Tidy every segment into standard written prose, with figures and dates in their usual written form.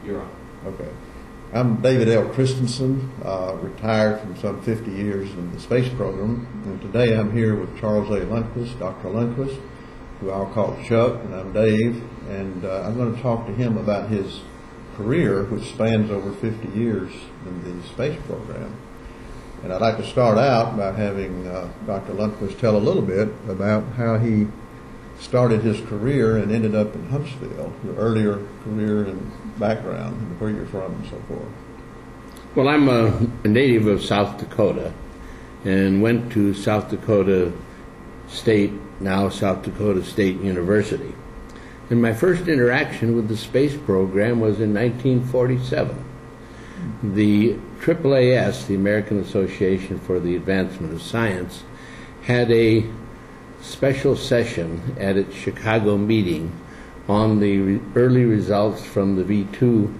You're on. Okay. I'm David L. Christensen, retired from some 50 years in the space program, and today I'm here with Charles A. Lundquist, Dr. Lundquist, who I'll call Chuck, and I'm Dave, and I'm going to talk to him about his career, which spans over 50 years in the space program. And I'd like to start out by having Dr. Lundquist tell a little bit about how he started his career and ended up in Huntsville, your earlier career and background, and where you're from and so forth. Well, I'm a native of South Dakota and went to South Dakota State, now South Dakota State University. And my first interaction with the space program was in 1947. The AAAS, the American Association for the Advancement of Science, had a special session at its Chicago meeting on the early results from the V2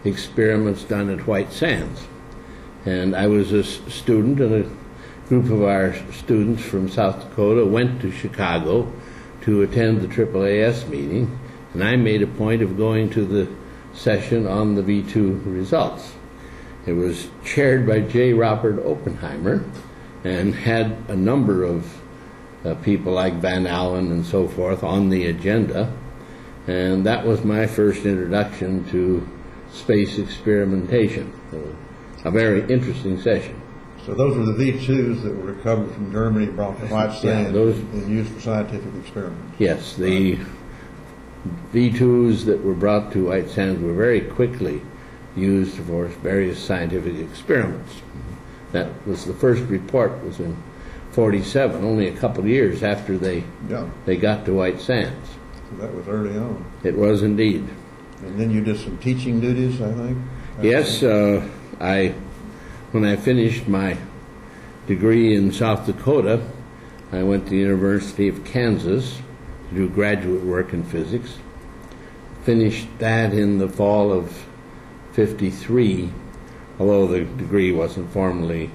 experiments done at White Sands. And I was a student, and a group of our students from South Dakota went to Chicago to attend the AAAS meeting, and I made a point of going to the session on the V2 results. It was chaired by J. Robert Oppenheimer and had a number of people like Van Allen and so forth on the agenda, and that was my first introduction to space experimentation. A very interesting session. So those were the V2s that were recovered from Germany, brought to White Sands, and used for scientific experiments. Yes, the V2s that were brought to White Sands were very quickly used for various scientific experiments. That was the first report, was in 47, only a couple of years after they got to White Sands. So that was early on. It was indeed. And then you did some teaching duties, I think? Yes, when I finished my degree in South Dakota, I went to the University of Kansas to do graduate work in physics. Finished that in the fall of 53, although the degree wasn't formally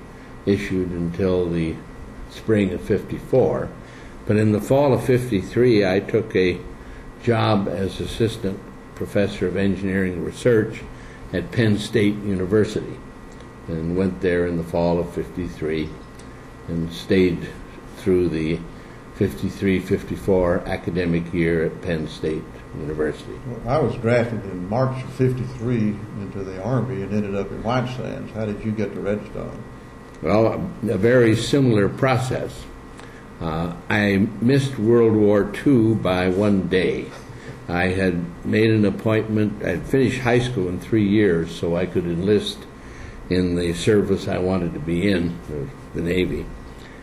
issued until the spring of 54. But in the fall of 53, I took a job as assistant professor of engineering research at Penn State University, and went there in the fall of 53 and stayed through the 53-54 academic year at Penn State University. Well, I was drafted in March of 53 into the Army and ended up in White Sands. How did you get to Redstone? Well, a very similar process. I missed World War II by one day. I had made an appointment. I had finished high school in 3 years, so I could enlist in the service I wanted to be in, the Navy.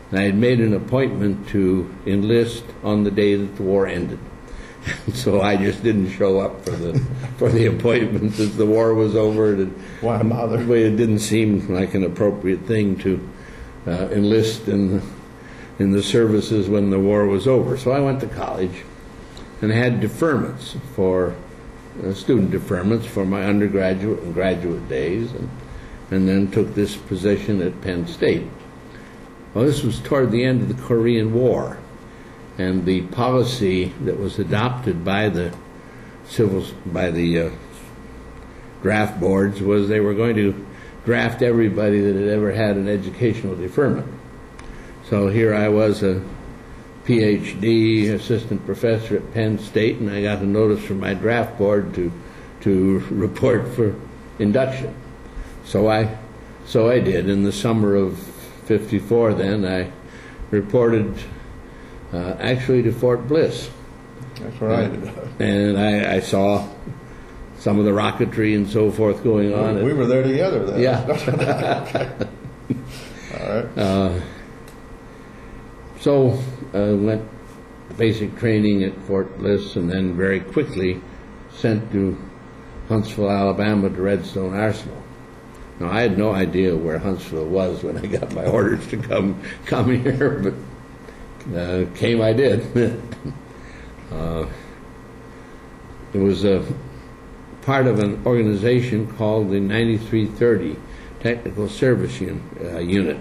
And I had made an appointment to enlist on the day that the war ended. So I just didn't show up for the appointment as the war was over. Why bother? It didn't seem like an appropriate thing to enlist in the services when the war was over. So I went to college and had deferments for student deferments for my undergraduate and graduate days, and then took this position at Penn State. Well, this was toward the end of the Korean War. And the policy that was adopted by the draft boards was they were going to draft everybody that had ever had an educational deferment. So here I was, a PhD assistant professor at Penn State, and I got a notice from my draft board to report for induction. So I did. In the summer of 54 then, I reported actually to Fort Bliss. That's where I ended up. And I saw some of the rocketry and so forth going on. We were there together then. Yeah. All right. So went basic training at Fort Bliss, and then very quickly sent to Huntsville, Alabama, to Redstone Arsenal. Now, I had no idea where Huntsville was when I got my orders to come here, but came I did. It was a part of an organization called the 9330 Technical Service Unit.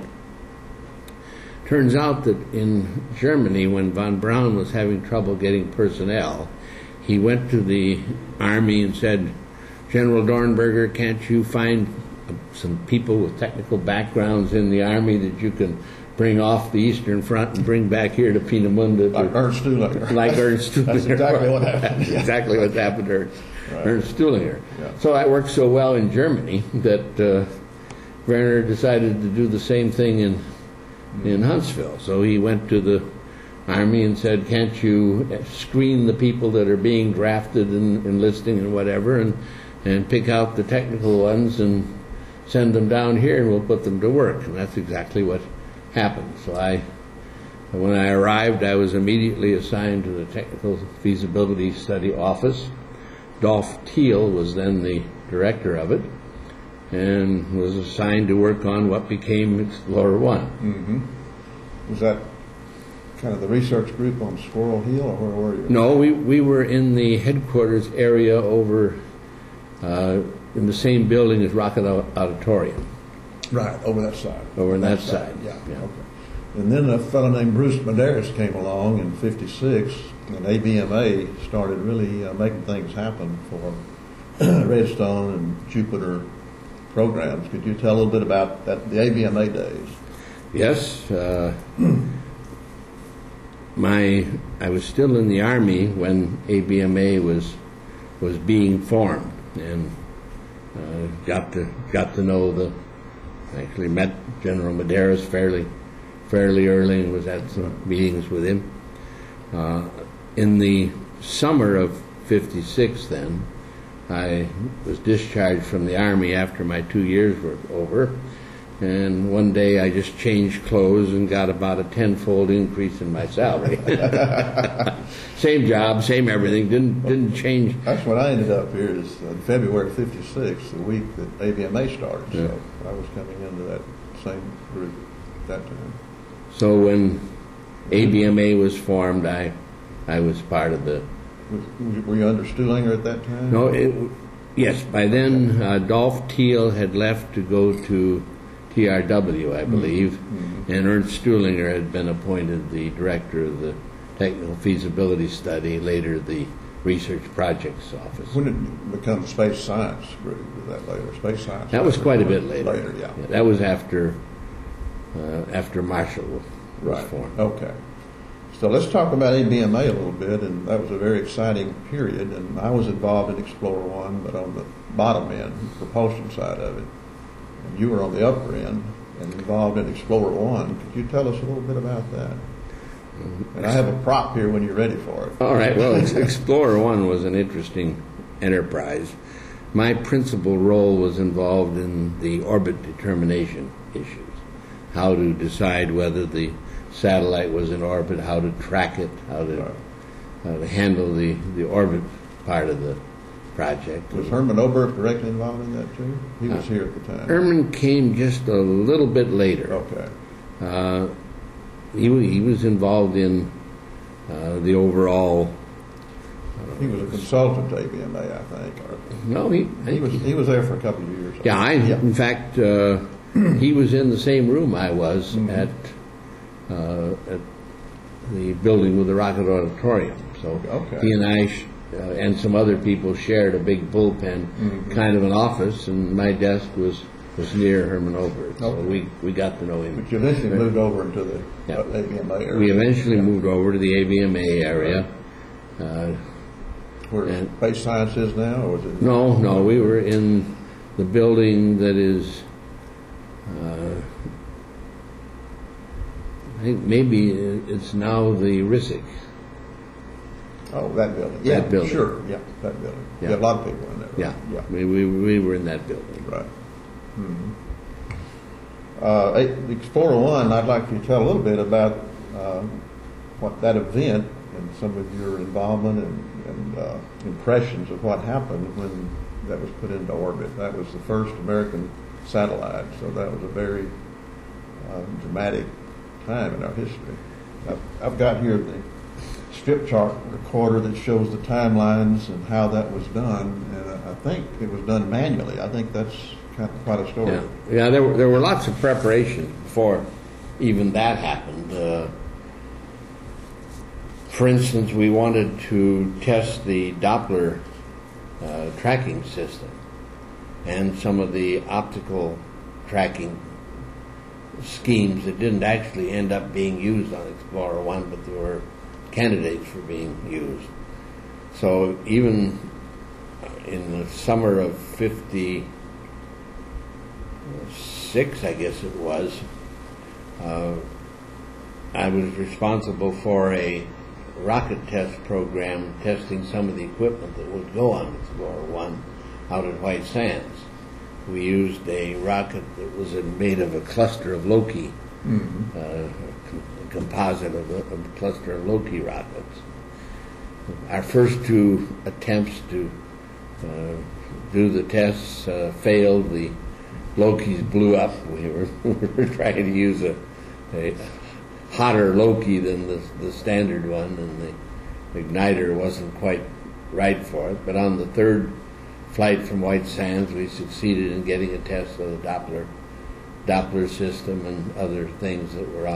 Turns out that in Germany, when von Braun was having trouble getting personnel, he went to the Army and said, General Dornberger, can't you find some people with technical backgrounds in the Army that you can bring off the Eastern Front and bring back here to Peenemünde? Like Ernst Stuhlinger. Like Ernst Stuhlinger. That's exactly what happened. That's exactly what happened to Ernst Stuhlinger. Yeah. So I worked so well in Germany that Werner decided to do the same thing in Huntsville. So he went to the Army and said, can't you screen the people that are being drafted and enlisting and whatever, and pick out the technical ones and send them down here and we'll put them to work. And that's exactly what happened. So when I arrived, I was immediately assigned to the Technical Feasibility Study Office. Dolph Thiel was then the director of it and was assigned to work on what became Explorer 1. Mm-hmm. Was that kind of the research group on Squirrel Hill, or where were you? No, we were in the headquarters area over in the same building as Rocket Auditorium. Right, over that side. Over on that side. Yeah. Okay. And then a fellow named Bruce Medeiros came along in '56, and ABMA started really making things happen for Redstone and Jupiter programs. Could you tell a little bit about the ABMA days? Yes. I was still in the Army when ABMA was being formed, and got to know actually met General Medeiros fairly early and was at some meetings with him. In the summer of '56 then, I was discharged from the Army after my 2 years were over, and one day I just changed clothes and got about a tenfold increase in my salary. Same job, same everything, didn't change. That's when I ended up here, is February '56, the week that ABMA started. Yeah. So I was coming into that same group at that time. So when ABMA was formed, I was part of the... Were you under Stuhlinger at that time? No, yes, by then Dolph Thiel had left to go to TRW, I believe, and Ernst Stuhlinger had been appointed the director of the Technical Feasibility Study, later the Research Projects Office. When did it become Space Science Group? Was that later? Space Science? That was quite a bit later. Later, yeah. That was after Marshall was formed. Okay. So let's talk about ABMA a little bit, and that was a very exciting period, and I was involved in Explorer 1, but on the bottom end, propulsion side of it. And you were on the upper end and involved in Explorer 1. Could you tell us a little bit about that? And I have a prop here when you're ready for it. All right. Well, Explorer 1 was an interesting enterprise. My principal role was involved in the orbit determination issues, how to decide whether the satellite was in orbit, how to track it, how to handle the orbit part of the project. Was Herman Oberth directly involved in that too? He was here at the time. Herman came just a little bit later. Okay. He was involved in the overall. He was a consultant to ABMA, I think. No, he was there for a couple of years. Yeah, in fact, he was in the same room I was at the building with the Rocket Auditorium. So he and I and some other people shared a big bullpen, kind of an office, and my desk was near Herman Oberth. So we got to know him. But you eventually moved over into the ABMA area. We eventually moved over to the ABMA area. Where Space Science is now, or was it? No, we were in the building that is, I think maybe it's now the RISC. Oh, that building. Yeah, that building. Sure. Yeah, that building. Yeah. A lot of people in there. Right? Yeah. We were in that building. Right. Explorer 1, I'd like you to tell a little bit about what that event and some of your involvement and impressions of what happened when that was put into orbit. That was the first American satellite, so that was a very dramatic time in our history. I've got here the strip chart recorder that shows the timelines and how that was done, and I think it was done manually. I think that's kind of quite a story. Yeah, there were lots of preparation before even that happened. For instance, we wanted to test the Doppler tracking system, and some of the optical tracking schemes that didn't actually end up being used on Explorer 1, but they were candidates for being used. So even in the summer of 56, I guess it was, I was responsible for a rocket test program testing some of the equipment that would go on Explorer 1 out at White Sands. We used a rocket that was made of a cluster of Loki, a composite of a cluster of Loki rockets. Our first two attempts to do the tests failed. The Lokis blew up. We were trying to use a hotter Loki than the standard one, and the igniter wasn't quite right for it. But on the third flight from White Sands, we succeeded in getting a test of the Doppler system and other things that were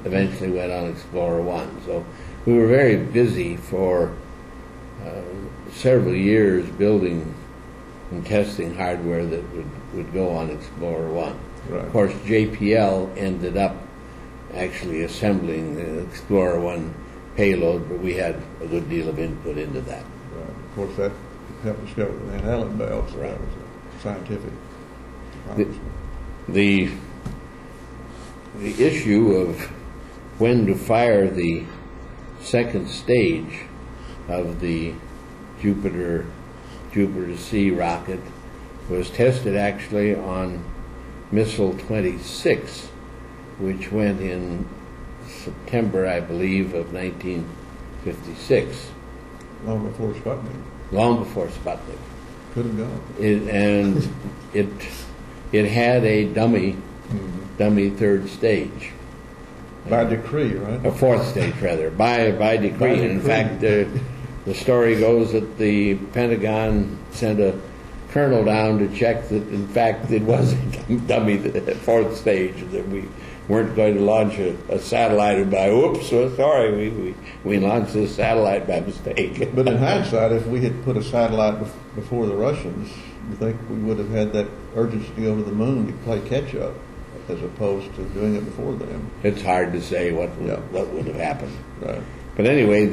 eventually went on Explorer 1. So we were very busy for several years building and testing hardware that would go on Explorer 1. Right. Of course, JPL ended up actually assembling the Explorer 1 payload, but we had a good deal of input into that. Right. Of course, that helped discover the Van Allen belt, so Right. that was a scientific accomplishment. The issue of when to fire the second stage of the Jupiter C rocket was tested actually on Missile 26, which went in September, I believe, of 1956. Long before Sputnik. Long before Sputnik. Could have gone. It had a dummy third stage. By decree, right? A fourth stage, rather, by decree. And in fact, the story goes that the Pentagon sent a colonel down to check that, in fact, it was a dummy fourth stage, that we weren't going to launch a satellite, and by oops, sorry, we launched this satellite by mistake. But in hindsight, if we had put a satellite before the Russians, you think we would have had that urgency to go to the moon to play catch up, as opposed to doing it before them? It's hard to say what would have happened. Right. But anyway,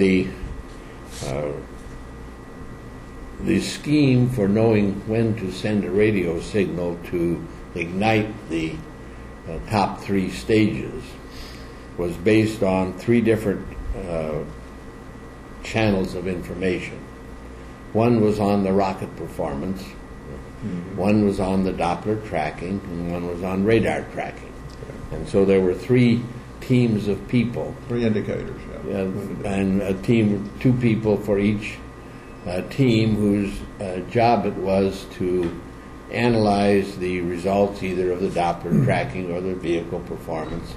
the scheme for knowing when to send a radio signal to ignite the top three stages was based on three different channels of information. One was on the rocket performance, one was on the Doppler tracking, and one was on radar tracking. Okay. And so there were three teams of people. Three indicators, yeah. And a team, two people for each team, whose job it was to analyze the results either of the Doppler tracking or the vehicle performance,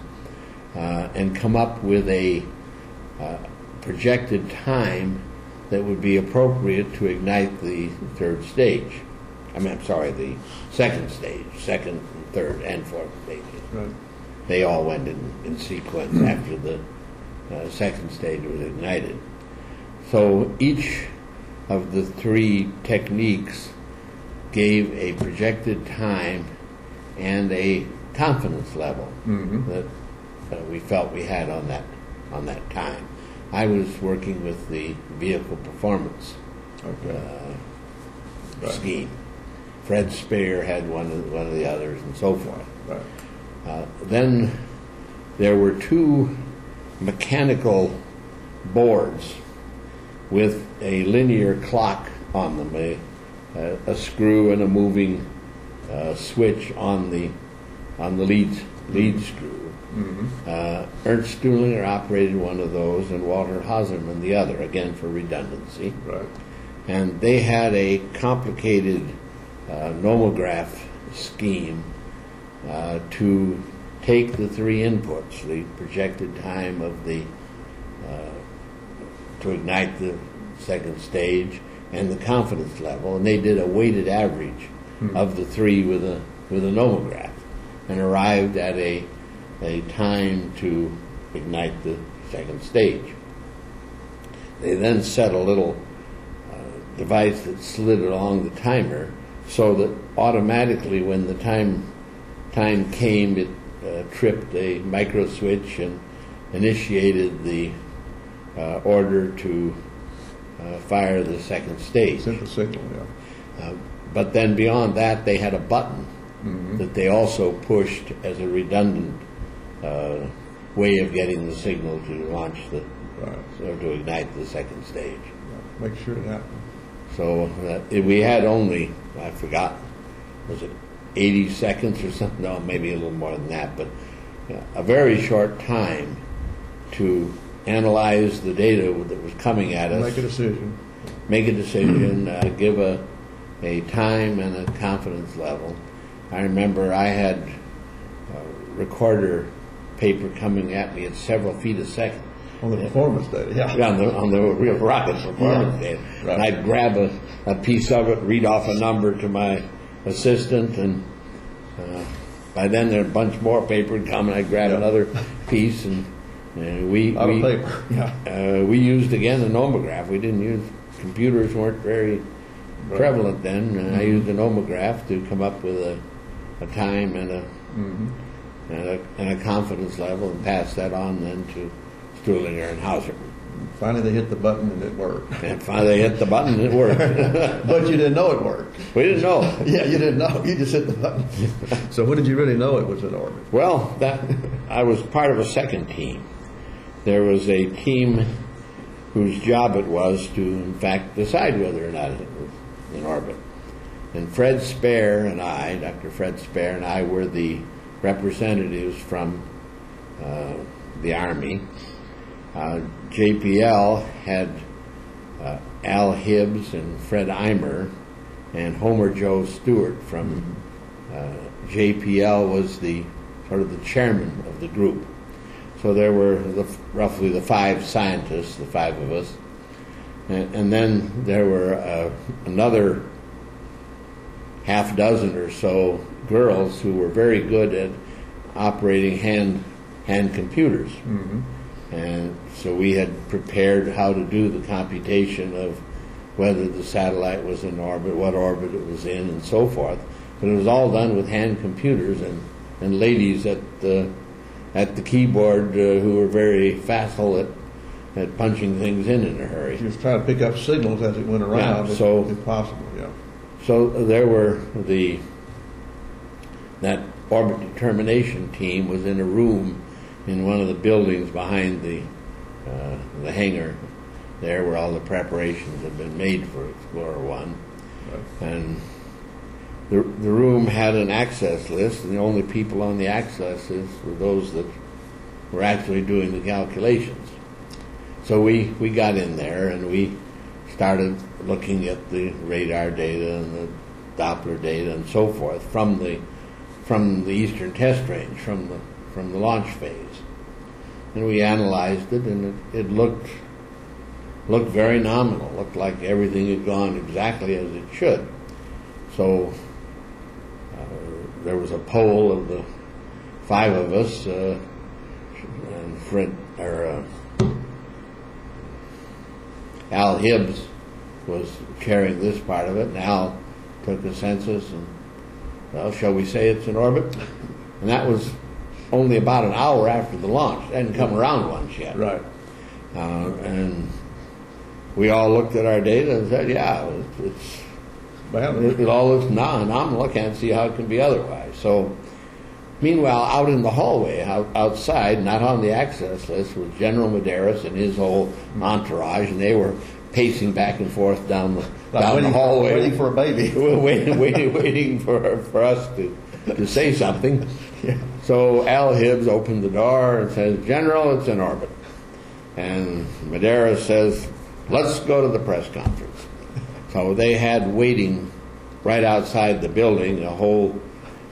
and come up with a projected time that would be appropriate to ignite the third stage. The second stage, second, third, and fourth stages. Right. They all went in sequence after the second stage was ignited. So each of the three techniques gave a projected time and a confidence level that we felt we had on that time. I was working with the vehicle performance scheme. Fred Speyer had one of the others, and so forth. Right. Then there were two mechanical boards with a linear clock on them, a screw and a moving switch on the lead screw. Ernst Stuhlinger operated one of those, and Walter Hauserman the other, again for redundancy. Right. And they had a complicated nomograph scheme to take the three inputs, the projected time of to ignite the second stage and the confidence level, and they did a weighted average of the three with a nomograph, and arrived at a time to ignite the second stage. They then set a little device that slid along the timer, so that automatically when the time came, it tripped a micro switch and initiated the order to fire the second stage. Simple signal, yeah. But then beyond that, they had a button that they also pushed as a redundant way of getting the signal to launch or to ignite the second stage. Yeah. Make sure it happened. So we had only, I forgot, was it 80 seconds or something? No, maybe a little more than that, but a very short time to analyze the data that was coming at us. Make a decision. Give a time and a confidence level. I remember I had a recorder paper coming at me at several feet a second. On the performance data, yeah. On the real rocket performance data. Right. And I'd grab a piece of it, read off a number to my assistant, and by then there a bunch more paper would come, and I'd grab another piece, and we used again a nomograph. We didn't use computers; weren't very prevalent then. And I used a nomograph to come up with a time and a confidence level, and pass that on then to Struhlinger and Hauser. Finally, they hit the button and it worked. And finally, they hit the button and it worked. But you didn't know it worked. We didn't know. Yeah, you didn't know. You just hit the button. So when did you really know it was in orbit? Well, I was part of a second team. There was a team whose job it was to, in fact, decide whether or not it was in orbit. And Fred Spare and I, Dr. Fred Spare and I, were the representatives from the Army. JPL had Al Hibbs and Fred Eimer and Homer Joe Stewart from JPL was the sort of the chairman of the group. So there were roughly the five scientists, the five of us, and then there were another half dozen or so girls who were very good at operating hand computers. And so we had prepared how to do the computation of whether the satellite was in orbit, what orbit it was in, and so forth. But it was all done with hand computers and ladies at the keyboard who were very facile at punching things in a hurry. You was trying to pick up signals as it went around, if possible. Yeah. So there were that orbit determination team was in a room in one of the buildings behind the hangar there, where all the preparations had been made for Explorer 1. Right. And the room had an access list, and the only people on the access list were those that were actually doing the calculations. So we got in there, and we started looking at the radar data and the Doppler data and so forth from the Eastern Test Range, from the launch phase. And we analyzed it, and it looked very nominal. Looked like everything had gone exactly as it should. So there was a poll of the five of us, and Al Hibbs was chairing this part of it, and Al took a census, and, well, shall we say it's in orbit? And that was only about an hour after the launch. It hadn't come around once yet. Right. And we all looked at our data and said, yeah, it all looks nominal. I can't see how it can be otherwise. So, meanwhile, out in the hallway, outside, not on the access list, was General Medeiros and his whole entourage, and they were pacing back and forth down the hallway. Waiting for a baby. waiting for us to say something. Yeah. So Al Hibbs opened the door and says, General, it's in orbit. And Medeiros says, let's go to the press conference. So they had waiting right outside the building a whole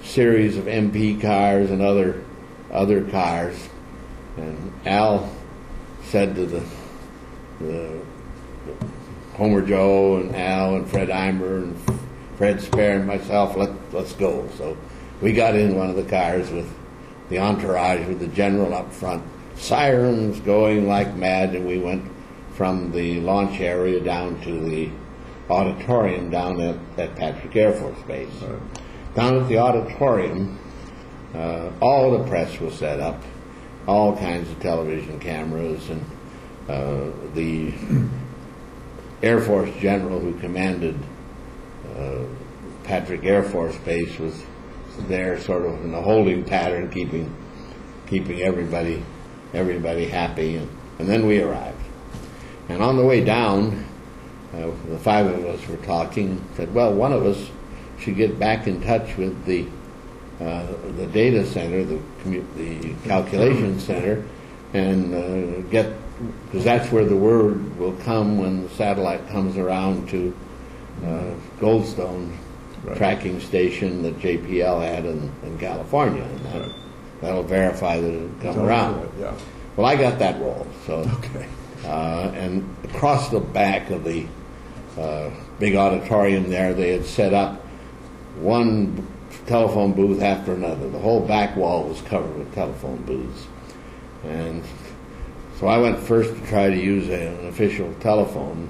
series of MP cars and other cars. And Al said to the Homer Joe and Al and Fred Eimer and Fred Spare and myself, let's go. So we got in one of the cars with the entourage, with the general up front, sirens going like mad, and we went from the launch area down to the auditorium down at Patrick Air Force Base. Right. Down at the auditorium, all the press was set up, all kinds of television cameras, and the Air Force general who commanded Patrick Air Force Base was there, sort of in a holding pattern, keeping everybody happy, and then we arrived. And on the way down, the five of us were talking. Said, well, one of us should get back in touch with the data center, the calculation center, and get, because that's where the word will come when the satellite comes around to Goldstone tracking station that JPL had in California, and that'll verify that it come around. Yeah. Well, I got that role, so Okay. and across the back of the big auditorium there, they had set up one telephone booth after another. The whole back wall was covered with telephone booths, and so I went first to try to use an official telephone.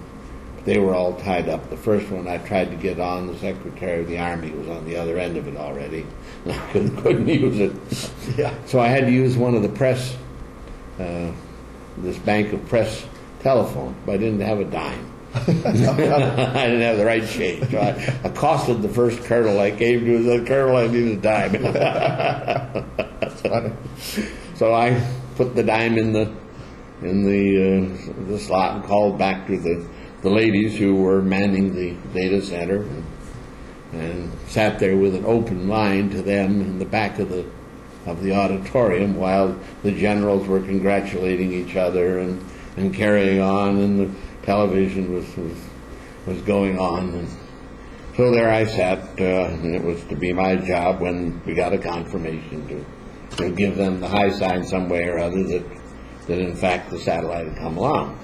They were all tied up. The first one I tried to get on, the Secretary of the Army was on the other end of it already, and I couldn't use it. Yeah. So I had to use one of the press, this bank of press telephones, but I didn't have a dime. I didn't have the right change. So I accosted the first colonel I came to and said, Colonel, I need a dime. That's funny. So I put the dime in the slot and called back to the ladies who were manning the data center, and sat there with an open line to them in the back of the auditorium while the generals were congratulating each other and carrying on, and the television was going on. And so there I sat, and it was to be my job when we got a confirmation to give them the high sign some way or other that in fact the satellite had come along.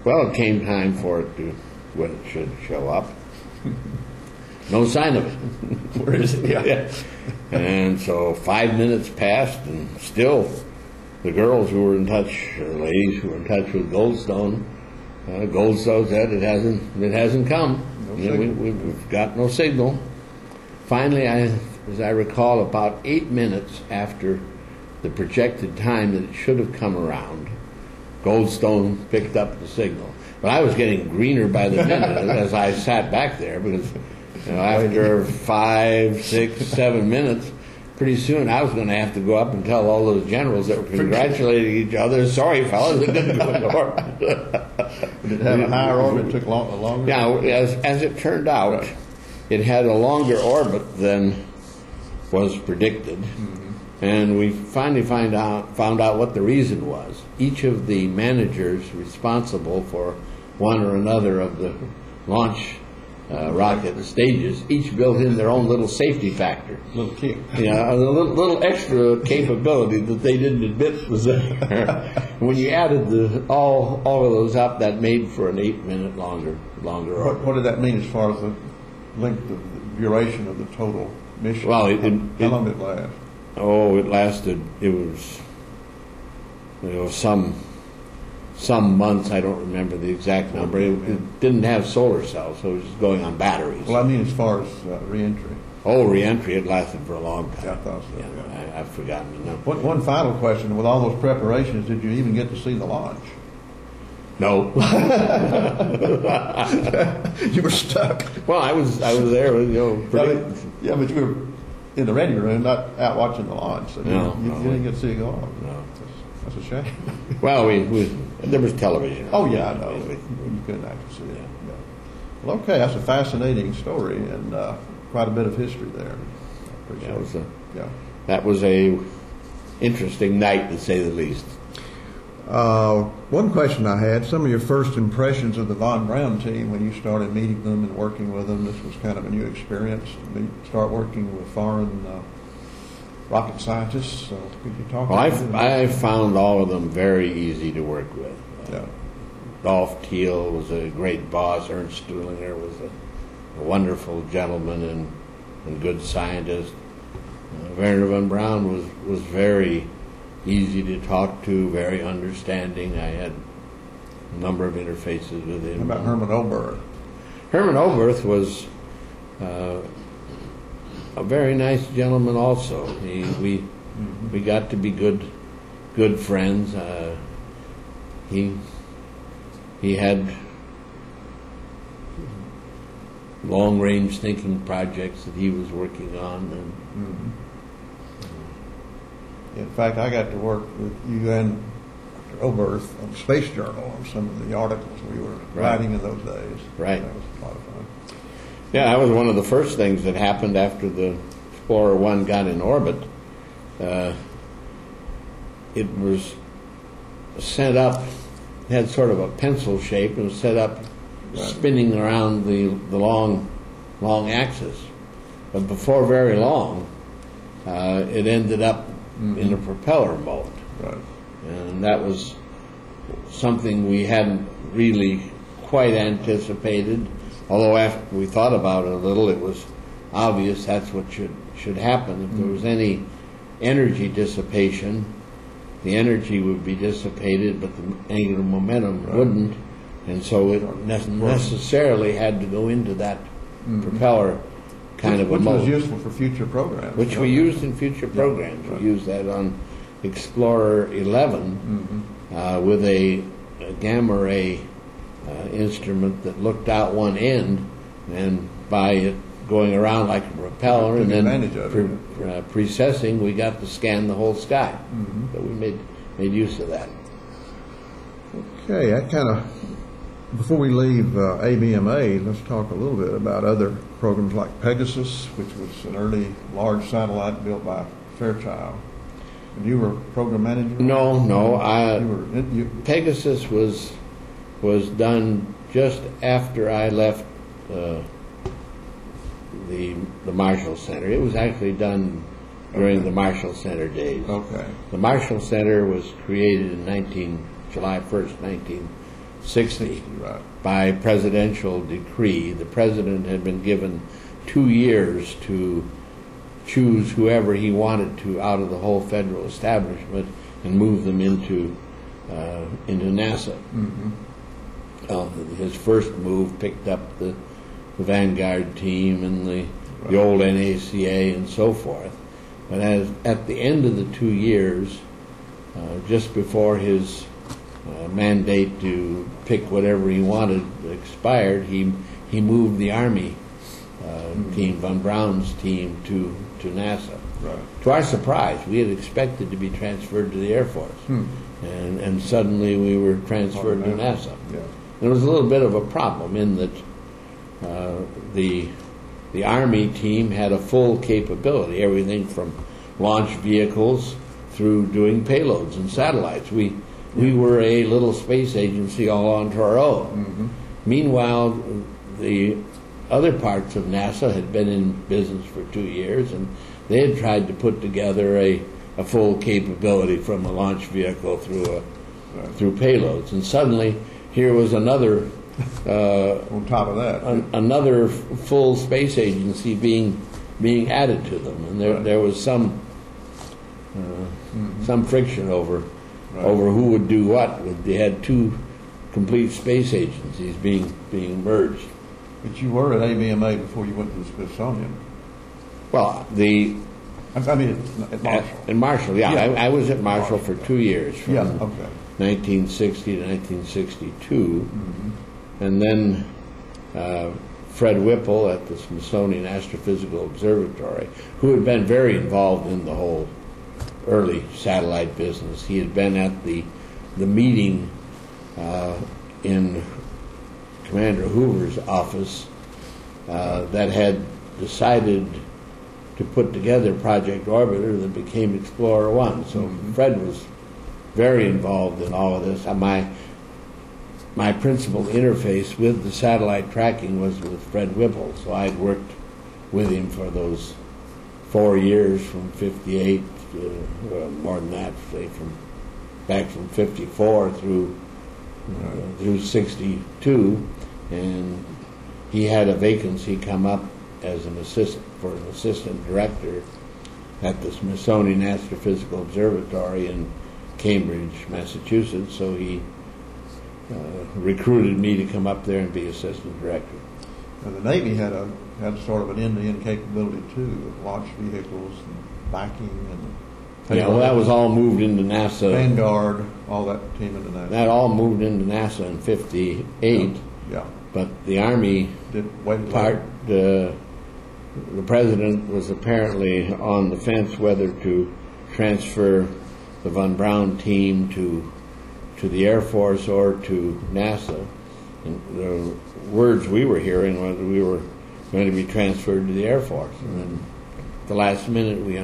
Well, it came time for it when it should show up. No sign of it. Where is it? Yeah. And so 5 minutes passed, and still the girls who were in touch, or ladies who were in touch with Goldstone, Goldstone said it hasn't come. No We've got no signal. Finally, as I recall, about 8 minutes after the projected time that it should have come around, Goldstone picked up the signal. But I was getting greener by the minute as I sat back there, because after 5, 6, 7 minutes, pretty soon I was going to have to go up and tell all those generals that were congratulating each other, sorry fellas, it didn't go in orbit. Did it have a higher orbit? It took longer? Yeah, as it turned out, it had a longer orbit than was predicted. And we finally found out what the reason was. Each of the managers responsible for one or another of the launch rocket stages each built in their own little safety factor. Little kick. Yeah, a little extra capability that they didn't admit was there. When you added all of those up, that made for an 8 minute longer orbit. What did that mean as far as the length of the duration of the total mission? Well, how long did it last? Oh, it lasted. It was some months. I don't remember the exact number. It didn't have solar cells, so it was just going on batteries. Well, I mean, as far as reentry. Oh, reentry, it lasted for a long time. Yeah, I thought so. Yeah. I've forgotten the number. One final question: with all those preparations, did you even get to see the launch? No. You were stuck. Well, I was there. Yeah, but you were in the ready room, not out watching the launch. So you didn't get to see it go off. No. That's a shame. Well, there was television. Oh, yeah, I know. You couldn't actually see it. Yeah. Well, okay, that's a fascinating story and quite a bit of history there. I appreciate it. That was a interesting night, to say the least. One question I had, some of your first impressions of the Von Braun team when you started meeting them and working with them. This was kind of a new experience. Start working with foreign rocket scientists. So could you talk about that? I found all of them very easy to work with. Yeah. Dolph Thiel was a great boss. Ernst Stuhlinger was a wonderful gentleman and good scientist. Werner von Braun was very easy to talk to, very understanding. I had a number of interfaces with him. How about Herman Oberg? Herman Oberth was a very nice gentleman also. We got to be good friends. He had long-range thinking projects that he was working on. And in fact, I got to work with you and Dr. Oberth on Space Journal on some of the articles we were writing in those days. Right. That was a lot of fun. Yeah, that was one of the first things that happened after the Explorer 1 got in orbit. It was set up, had sort of a pencil shape, and was set up spinning around the long axis. But before very long, it ended up in a propeller mode. Right. And that was something we hadn't really quite anticipated. Although after we thought about it a little, it was obvious that's what should happen. If there was any energy dissipation, the energy would be dissipated, but the angular momentum wouldn't. And so it necessarily had to go into that propeller kind of a mode. Which was useful for future programs. Which we used in future programs. We used that on Explorer 11 with a gamma ray instrument that looked out one end, and by it going around like a propeller and then precessing, we got to scan the whole sky. So we made use of that. Okay, before we leave ABMA, let's talk a little bit about other programs like Pegasus, which was an early large satellite built by Fairchild. And you were program manager? No. Pegasus was done just after I left the Marshall Center. It was actually done during the Marshall Center days. Okay. The Marshall Center was created in July 1st, 1960, by presidential decree. The president had been given 2 years to choose whoever he wanted to out of the whole federal establishment and move them into NASA. His first move picked up the Vanguard team and the old NACA and so forth. But at the end of the 2 years, just before his mandate to pick whatever he wanted expired, he moved the Army team, von Braun's team, to NASA. Right. To our surprise, we had expected to be transferred to the Air Force, and suddenly we were transferred to NASA. Yeah. There was a little bit of a problem in that the Army team had a full capability, everything from launch vehicles through doing payloads and satellites. We were a little space agency all on to our own. Meanwhile, the other parts of NASA had been in business for 2 years, and they had tried to put together a full capability from a launch vehicle through payloads. And suddenly, here was another on top of that, another full space agency being added to them, and there was some friction over who would do what. They had two complete space agencies being merged. But you were at ABMA before you went to the Smithsonian. Well, at Marshall. In Marshall, yeah. I was at Marshall for 2 years, from 1960 to 1962. And then Fred Whipple at the Smithsonian Astrophysical Observatory, who had been very involved in the whole early satellite business. He had been at the meeting in Commander Hoover's office that had decided to put together Project Orbiter that became Explorer 1. So Fred was very involved in all of this. My principal interface with the satellite tracking was with Fred Whipple, so I'd worked with him for those 4 years from 58 to, more than that, say back from 54 through 62, and he had a vacancy come up as an assistant director at the Smithsonian Astrophysical Observatory in Cambridge, Massachusetts, so he recruited me to come up there and be assistant director. And the Navy had sort of an end-to-end capability too, of launch vehicles and backing and Yeah, well, that was all moved into NASA. Vanguard, all that came into NASA. That all moved into NASA in '58. Yeah. But the Army Did wait part, the president was apparently on the fence whether to transfer the Von Braun team to the Air Force or to NASA. And the words we were hearing was we were going to be transferred to the Air Force. And then at the last minute we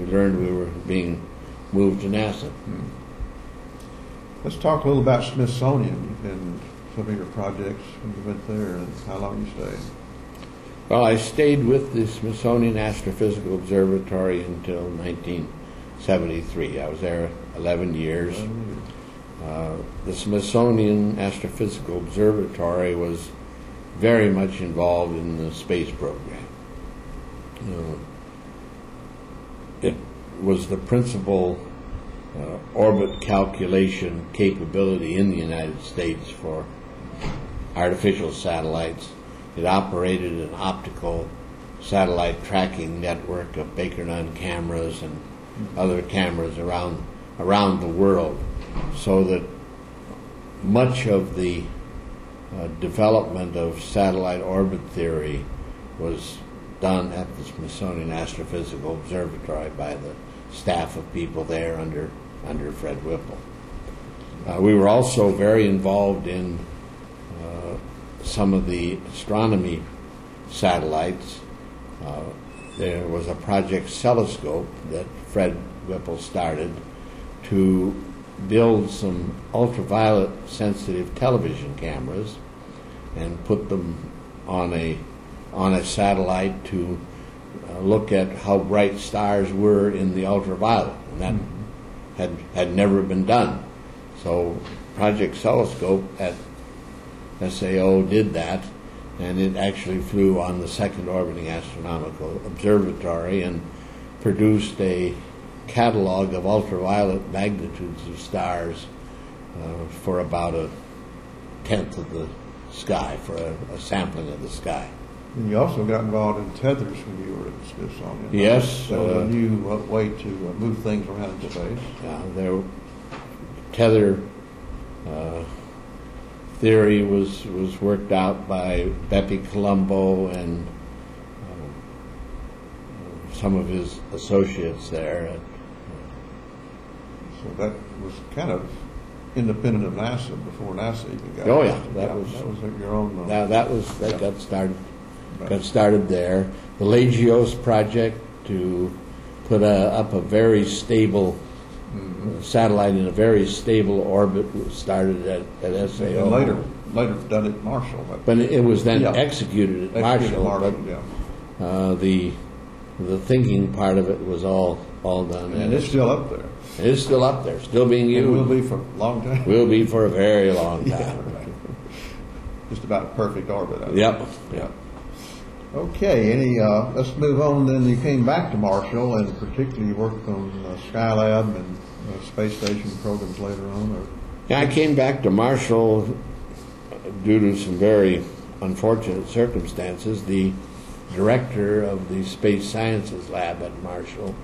learned we were being moved to NASA. Let's talk a little about Smithsonian and some of your projects when you went there and how long you stayed. Well, I stayed with the Smithsonian Astrophysical Observatory until 1973. I was there 11 years. The Smithsonian Astrophysical Observatory was very much involved in the space program. It was the principal orbit calculation capability in the United States for artificial satellites. It operated an optical satellite tracking network of Baker-Nunn cameras and other cameras around the world, so that much of the development of satellite orbit theory was done at the Smithsonian Astrophysical Observatory by the staff of people there under Fred Whipple. We were also very involved in some of the astronomy satellites. There was a project Telescope that Fred Whipple started to build some ultraviolet sensitive television cameras and put them on a satellite to look at how bright stars were in the ultraviolet, and that had never been done. So Project Telescope at SAO did that, and it actually flew on the second orbiting astronomical observatory and produced a catalog of ultraviolet magnitudes of stars for about a tenth of the sky, for a sampling of the sky. And you also got involved in Tethers when you were at the Smithsonian. Yes. That was a new way to move things around in space. Tether theory was worked out by Bepi Colombo and some of his associates there. So that was kind of independent of NASA before NASA even got. Oh yeah, that was your own. That got started there. The Lagios project to put up a very stable satellite in a very stable orbit was started at SAO. And later done at Marshall. But it was then executed at Marshall. The thinking part of it was all done. And it's still up there. It is still up there, still being used. It will be for a long time. Will be for a very long time. Yeah, right. Just about a perfect orbit. Yep. Okay. Let's move on. Then you came back to Marshall, and particularly you worked on Skylab and space station programs later on. Yeah, I came back to Marshall due to some very unfortunate circumstances. The director of the Space Sciences Lab at Marshall,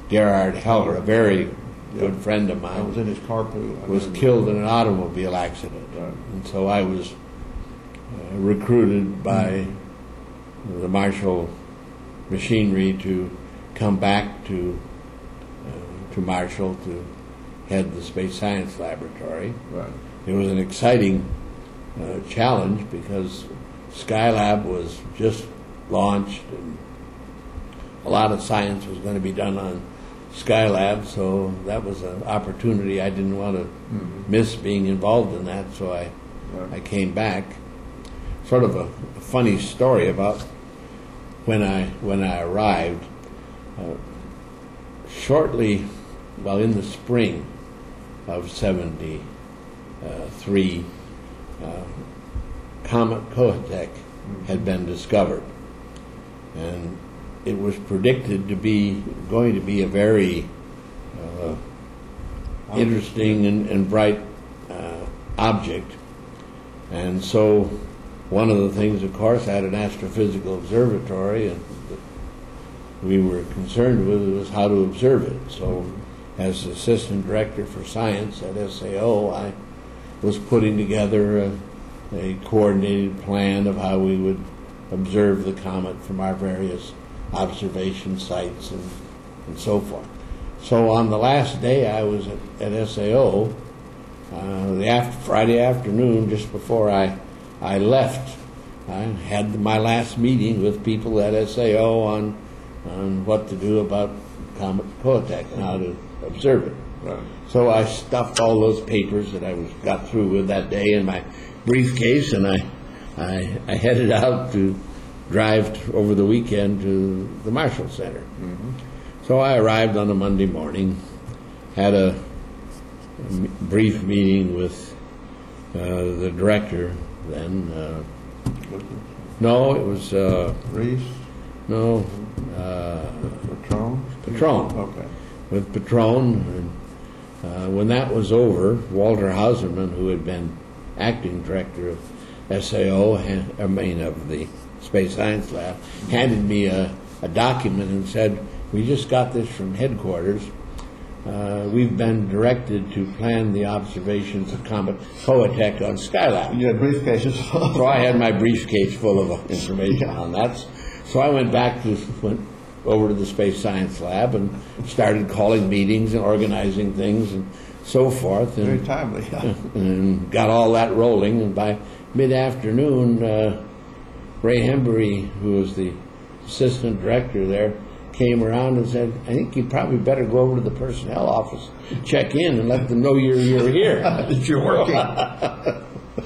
Gerhard Heller, a very good friend of mine, I was in his carpool. was killed in an automobile accident. Right. And so I was recruited by the Marshall machinery to come back to Marshall to head the Space Science Laboratory. Right. It was an exciting challenge because Skylab was just launched and a lot of science was going to be done on Skylab, so that was an opportunity I didn't want to miss being involved in that, so I came back. Sort of a funny story about when I arrived. Shortly, in the spring of '73, Comet Kohoutek had been discovered, and it was predicted to be going to be a very interesting and bright object, and so one of the things, of course, I had an Astrophysical Observatory, and we were concerned with was how to observe it. So, as Assistant Director for Science at SAO, I was putting together a coordinated plan of how we would observe the comet from our various observation sites and so forth. So on the last day I was at SAO, Friday afternoon, just before I left, I had my last meeting with people at SAO on what to do about Comet Kohatek and how to observe it. Right. So I stuffed all those papers that I got through with that day in my briefcase, and I headed out to drive over the weekend to the Marshall Center. Mm-hmm. So I arrived on a Monday morning, had a brief meeting with the director then. No, it was Reese? No. Patron? Patron. Okay. With Patron. And when that was over, Walter Hauserman, who had been acting director of SAO, of the Space Science Lab, handed me a document and said, "We just got this from headquarters. We've been directed to plan the observations of Comet Kohatek on Skylab." You had briefcases full. So I had my briefcase full of information on that. So I went over to the Space Science Lab and started calling meetings and organizing things and so forth. And, very timely. And got all that rolling. And by mid-afternoon, Ray Hembury, who was the assistant director there, came around and said, "I think you probably better go over to the personnel office, check in, and let them know you're here." That you're working.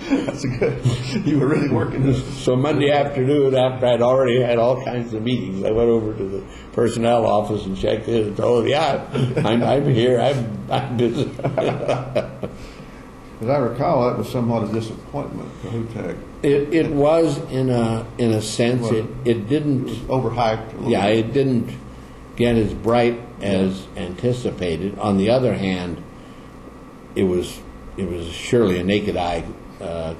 That's good. You were really working. So Monday afternoon, after I'd already had all kinds of meetings, I went over to the personnel office and checked in and told them, "Yeah, I'm here. I'm busy." As I recall, that was somewhat a disappointment for Kohatek. It was in a sense. It didn't. It was overhyped. Yeah, it didn't get as bright as anticipated. On the other hand, it was surely a naked eye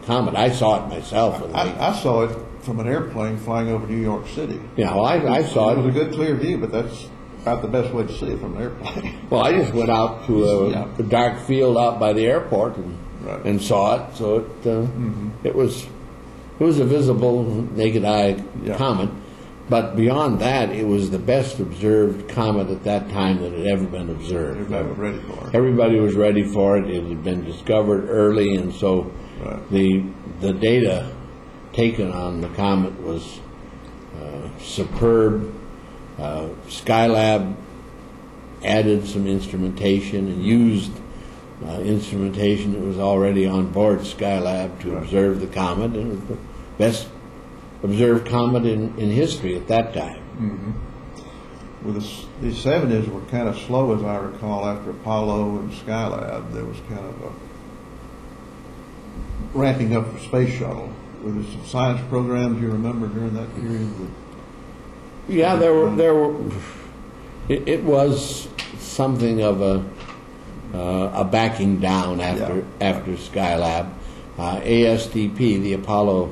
comet. I saw it myself. I saw it from an airplane flying over New York City. Yeah, well, I saw it. It was a good clear view, but that's about the best way to see it from an airplane. Well, I just went out to a dark field out by the airport and saw it. So it was a visible naked eye comet. But beyond that, it was the best observed comet at that time that had ever been observed. Everybody was ready for it. Everybody was ready for it. It had been discovered early, and so the data taken on the comet was superb. Skylab added some instrumentation and used instrumentation that was already on board Skylab to observe the comet, and it was the best observed comet in history at that time. Mm-hmm. Well, the 70s were kind of slow, as I recall, after Apollo and Skylab. There was kind of a ramping up for Space Shuttle. Were there some science programs you remember during that period? Yeah, there were. It was something of a backing down after Skylab. ASTP, the Apollo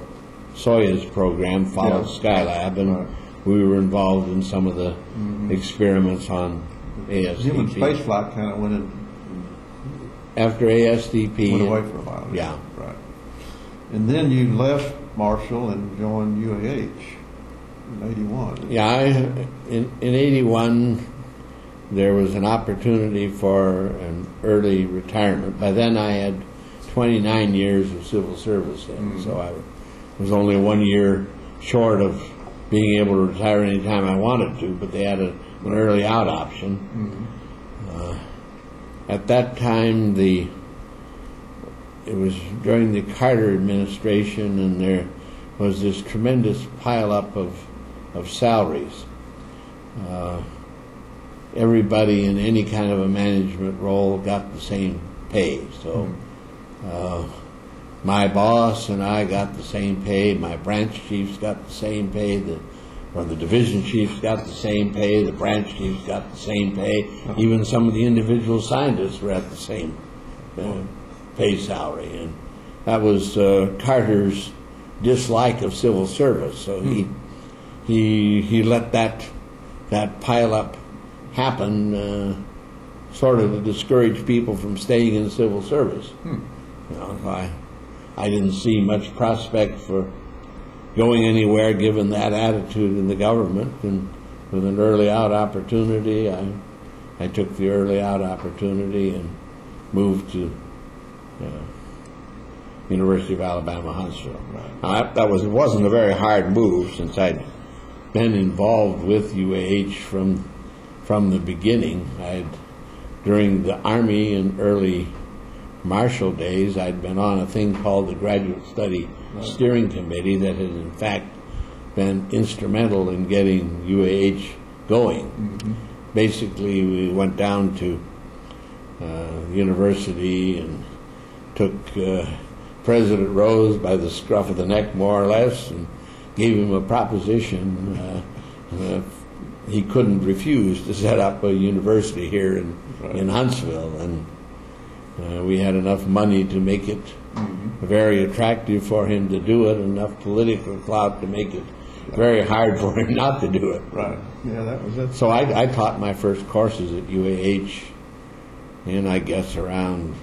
Soyuz program, followed Skylab, and we were involved in some of the experiments on ASTP. Human spaceflight kind of went in. After ASTP. Went away for a while. Yeah. Right. And then you left Marshall and joined UAH in 81. Yeah, in 81, there was an opportunity for an early retirement. By then I had 29 years of civil service in, so I was only 1 year short of being able to retire any time I wanted to, but they had an early out option. At that time, it was during the Carter administration, and there was this tremendous pileup of salaries. Everybody in any kind of a management role got the same pay. So my boss and I got the same pay. My branch chiefs got the same pay. The division chiefs got the same pay. The branch chiefs got the same pay. Even some of the individual scientists were at the same pay salary. And that was Carter's dislike of civil service. So he let that pile up happen, sort of to discourage people from staying in civil service. You know, I didn't see much prospect for going anywhere given that attitude in the government, and with an early out opportunity, I took the early out opportunity and moved to University of Alabama, Huntsville. Now, that wasn't a very hard move, since I'd been involved with UAH from the beginning. During the Army and early Marshall days, I'd been on a thing called the Graduate Study Steering Committee that had in fact been instrumental in getting UAH going. Basically, we went down to the university and took President Rose by the scruff of the neck, more or less, and gave him a proposition. He couldn't refuse to set up a university here in Huntsville, and we had enough money to make it very attractive for him to do it, enough political clout to make it very hard for him not to do it. Right. Yeah, that was it. So I taught my first courses at UAH in, I guess, around,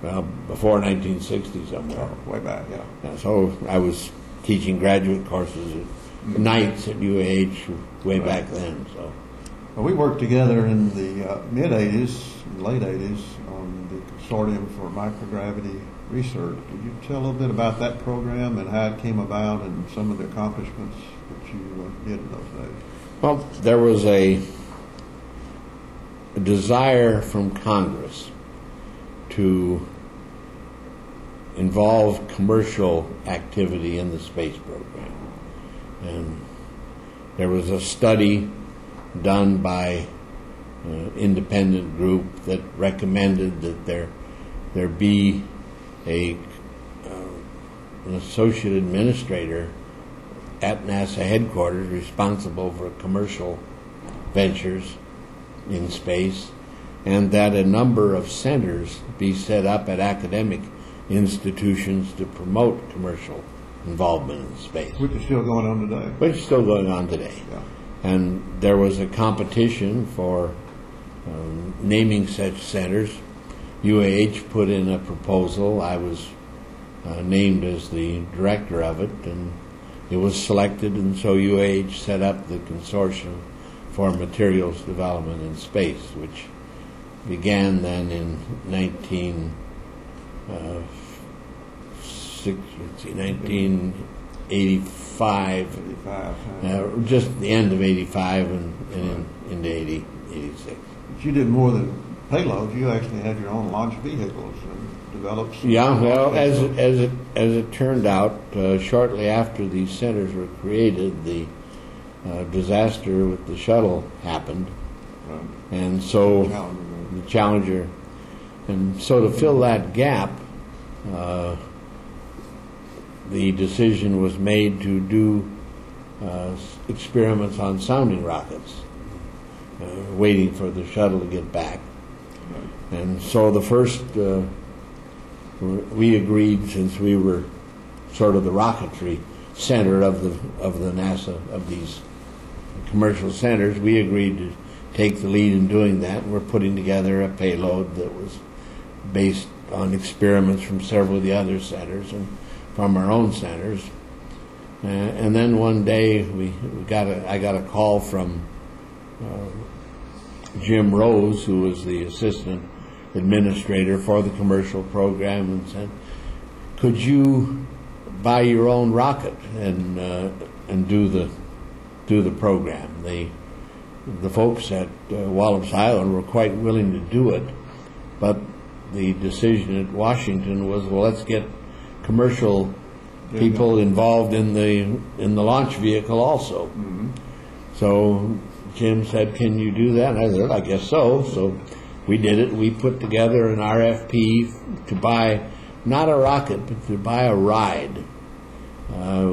well, before 1960 somewhere. Oh, way back, yeah. So I was teaching graduate courses at nights at UAH way back then. So. Well, we worked together in the mid-'80s, late 80s, on the Consortium for Microgravity Research. Could you tell a little bit about that program and how it came about and some of the accomplishments that you did in those days? Well, there was a desire from Congress to involve commercial activity in the space program. And there was a study done by an independent group that recommended that there be an associate administrator at NASA headquarters responsible for commercial ventures in space, and that a number of centers be set up at academic institutions to promote commercial involvement in space. Which is still going on today. Which is still going on today. Yeah. And there was a competition for naming such centers. UAH put in a proposal. I was named as the director of it, and it was selected, and so UAH set up the Consortium for Materials Development in Space, which began then in 1985, just the end of 85 and into 86. But you did more than payloads. You actually had your own launch vehicles and developed some. Yeah, well, as it turned out, shortly after these centers were created, the disaster with the shuttle happened, and so the Challenger, and so to fill that gap, the decision was made to do experiments on sounding rockets, waiting for the shuttle to get back. And so the first, we agreed, since we were sort of the rocketry center of the NASA, of these commercial centers, we agreed to take the lead in doing that. And we're putting together a payload that was based on experiments from several of the other centers and from our own centers. And then one day I got a call from Jim Rose, who was the assistant administrator for the commercial program, and said, "Could you buy your own rocket and do the program?" The folks at Wallops Island were quite willing to do it, but the decision at Washington was, well, let's get commercial people involved in the launch vehicle also. So Jim said, "Can you do that?" And I said, "I guess so." So we did it. We put together an RFP to buy not a rocket, but to buy a ride.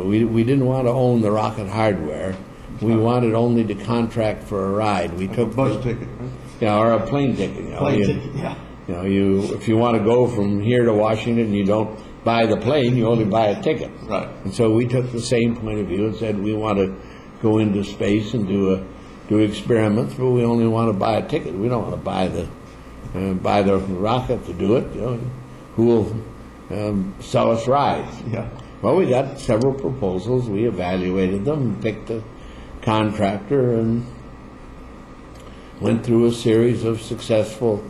We didn't want to own the rocket hardware. We wanted only to contract for a ride. We took a bus ticket, right? Yeah, or a plane ticket. Plane ticket, yeah. If you want to go from here to Washington, you don't buy the plane, you only buy a ticket. Right. And so we took the same point of view and said we want to go into space and do experiments, but we only want to buy a ticket. We don't want to buy the rocket to do it. You know, who will sell us rides? Yeah. Well, we got several proposals. We evaluated them, picked a contractor, and went through a series of successful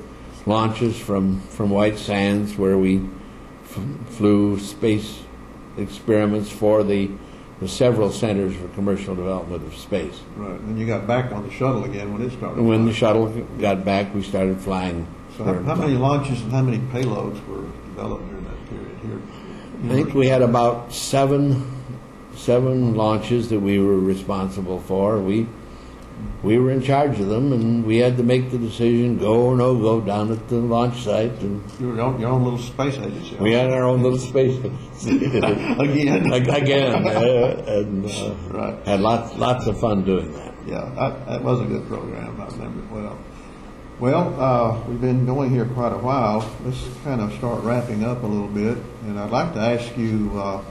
launches from White Sands, where we flew space experiments for the several centers for commercial development of space. Right. And you got back on the shuttle again when it started. And when the shuttle got back, we started flying. So how many launches and how many payloads were developed during that period here? I think we had about seven launches that we were responsible for. We were in charge of them, and we had to make the decision, go or no go, down at the launch site. And you were your own little space agency. We had our own little space agency. Again. And right. had lots of fun doing that. Yeah, that was a good program. I remember it well. Well, we've been going here quite a while. Let's kind of start wrapping up a little bit, and I'd like to ask you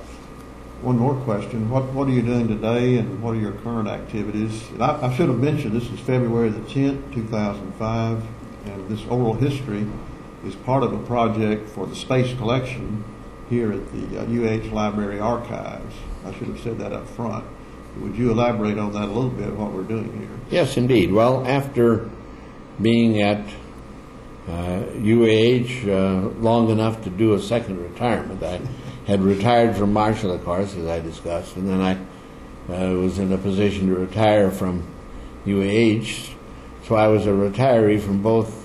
one more question. What are you doing today, and what are your current activities? And I should have mentioned this is February the 10th, 2005, and this oral history is part of a project for the space collection here at the UH Library Archives. I should have said that up front. Would you elaborate on that a little bit, what we're doing here? Yes, indeed. Well, after being at UAH long enough to do a second retirement, I had retired from Marshall, of course, as I discussed, and then I was in a position to retire from UAH. So I was a retiree from both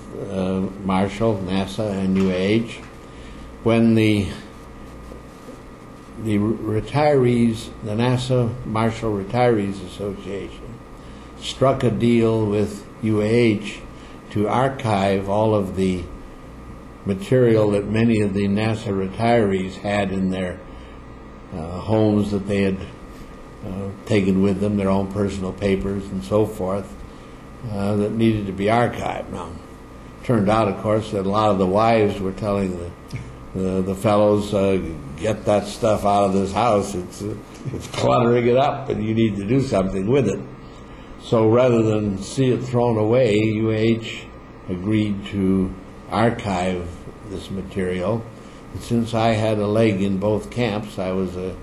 Marshall, NASA, and UAH. When the retirees, the NASA Marshall Retirees Association, struck a deal with UAH to archive all of the material that many of the NASA retirees had in their homes that they had taken with them, their own personal papers and so forth, that needed to be archived. Now, it turned out, of course, that a lot of the wives were telling the fellows, get that stuff out of this house. It's cluttering it up, and you need to do something with it. So rather than see it thrown away, UH agreed to archive this material. And since I had a leg in both camps, I was a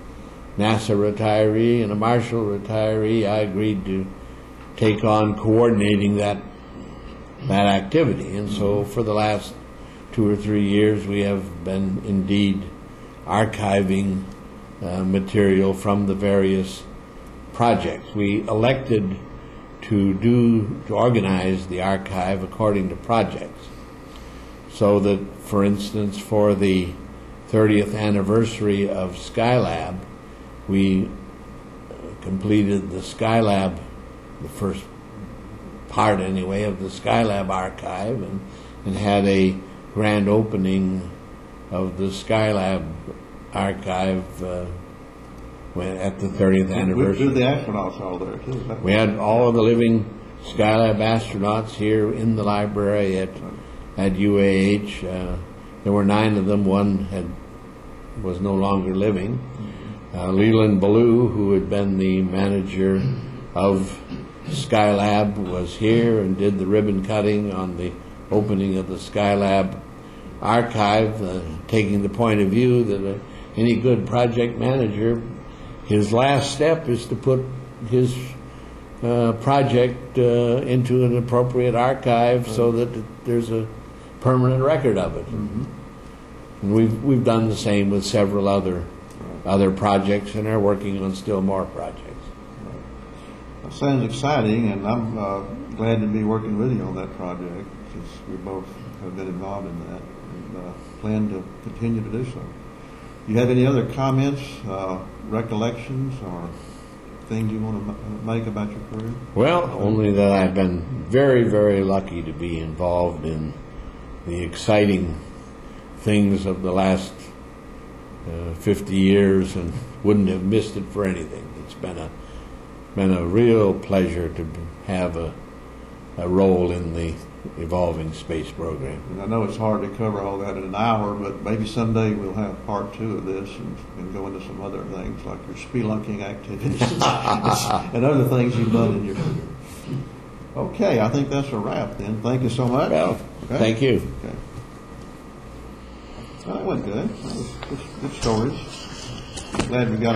NASA retiree and a Marshall retiree, I agreed to take on coordinating that activity. And so for the last 2 or 3 years, we have been indeed archiving material from the various projects. We elected to organize the archive according to projects. So that, for instance, for the 30th anniversary of Skylab, we completed the Skylab, the first part anyway, of the Skylab archive, and had a grand opening of the Skylab archive at the 30th anniversary. We did the astronauts all there, too. We had all of the living Skylab astronauts here in the library at UAH. There were 9 of them. One was no longer living. Leland Ballou, who had been the manager of Skylab, was here and did the ribbon cutting on the opening of the Skylab archive, taking the point of view that any good project manager, his last step is to put his project into an appropriate archive so that there's a permanent record of it. Mm-hmm. And we've done the same with several other projects, and are working on still more projects. That sounds exciting, and I'm glad to be working with you on that project, since we both have been involved in that, and plan to continue to do so. Do you have any other comments, recollections, or things you want to make about your career? Well, only that I've been very, very lucky to be involved in the exciting things of the last 50 years, and wouldn't have missed it for anything. It's been a real pleasure to have a role in the evolving space program. And I know it's hard to cover all that in an hour, but maybe someday we'll have part 2 of this and go into some other things like your spelunking activities and other things you've done in your career. Okay, I think that's a wrap then. Thank you so much. Well, okay. Thank you. Okay. Well, that went good. That was good stories. Glad we got